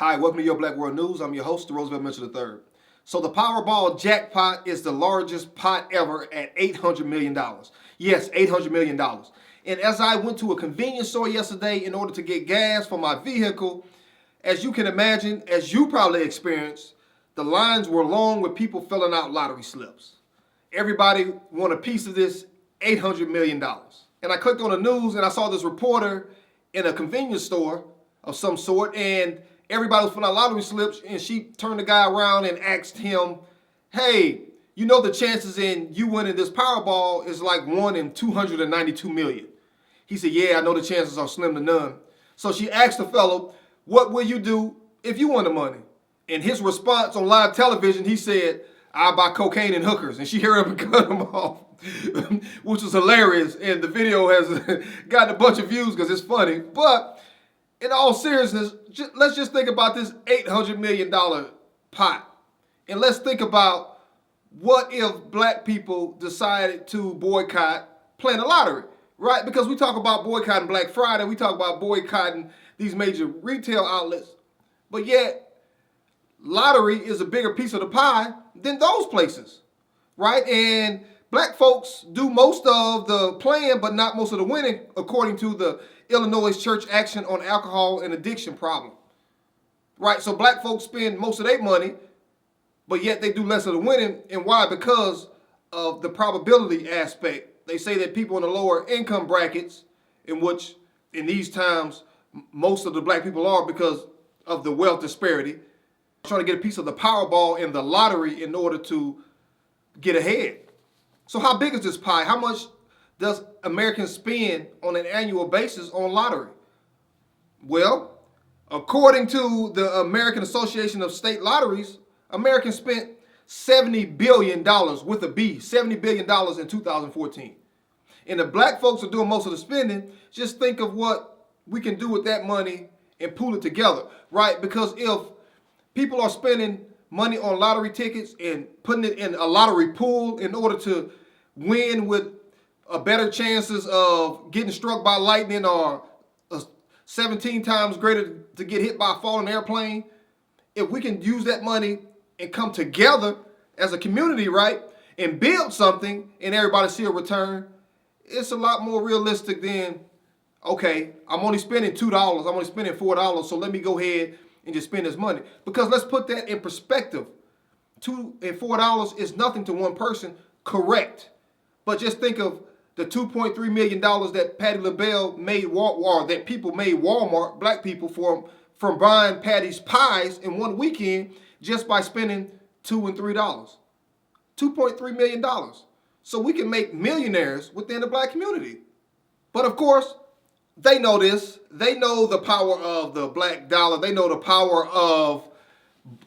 Hi, welcome to Your Black World News. I'm your host, Roosevelt Mitchell III. So the Powerball jackpot is the largest pot ever at $800 million. Yes, $800 million. And as I went to a convenience store yesterday in order to get gas for my vehicle, as you can imagine, as you probably experienced, the lines were long with people filling out lottery slips. Everybody want a piece of this $800 million. And I clicked on the news and I saw this reporter in a convenience store of some sort, and everybody was filling out lottery slips, and she turned the guy around and asked him, hey, you know the chances in you winning this Powerball is like 1 in 292 million. He said, yeah, I know the chances are slim to none. So she asked the fellow, what will you do if you won the money? In his response on live television, he said, I'll buy cocaine and hookers. And she heard him cut him off, which was hilarious. And the video has gotten a bunch of views because it's funny. But in all seriousness, let's just think about this $800 million pot. And let's think about what if black people decided to boycott playing the lottery, right? Because we talk about boycotting Black Friday, we talk about boycotting these major retail outlets, but yet lottery is a bigger piece of the pie than those places, right? And black folks do most of the playing, but not most of the winning, according to the Illinois Church Action on Alcohol and Addiction Problem, right? So black folks spend most of their money, but yet they do less of the winning. And why? Because of the probability aspect. They say that people in the lower income brackets, in which in these times most of the black people are because of the wealth disparity, trying to get a piece of the Powerball and the lottery in order to get ahead. So how big is this pie? How much does Americans spend on an annual basis on lottery? Well, according to the American Association of State Lotteries, Americans spent $70 billion with a B, $70 billion in 2014. And the black folks are doing most of the spending. Just think of what we can do with that money and pool it together, right? Because if people are spending money on lottery tickets and putting it in a lottery pool in order to win with a better chances of getting struck by lightning or 17 times greater to get hit by a falling airplane, if we can use that money and come together as a community, right, and build something and everybody see a return, it's a lot more realistic than, okay, I'm only spending $2, I'm only spending $4, so let me go ahead and just spend this money. Because let's put that in perspective. $2 and $4 is nothing to one person, correct. But just think of the $2.3 million that Patti LaBelle made, that people made Walmart, black people, from buying Patty's pies in one weekend just by spending $2 and $3. $2.3 million. So we can make millionaires within the black community. But of course, they know this. They know the power of the black dollar. They know the power of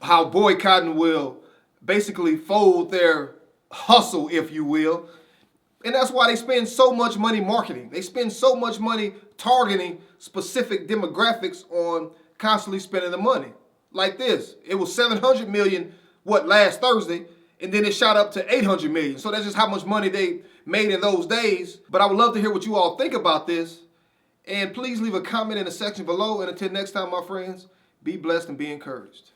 how boycotting will basically fold their hustle, if you will. And that's why they spend so much money marketing. They spend so much money targeting specific demographics on constantly spending the money. Like this. It was $700 million, last Thursday, and then it shot up to $800 million. So that's just how much money they made in those days. But I would love to hear what you all think about this. And please leave a comment in the section below. And until next time, my friends, be blessed and be encouraged.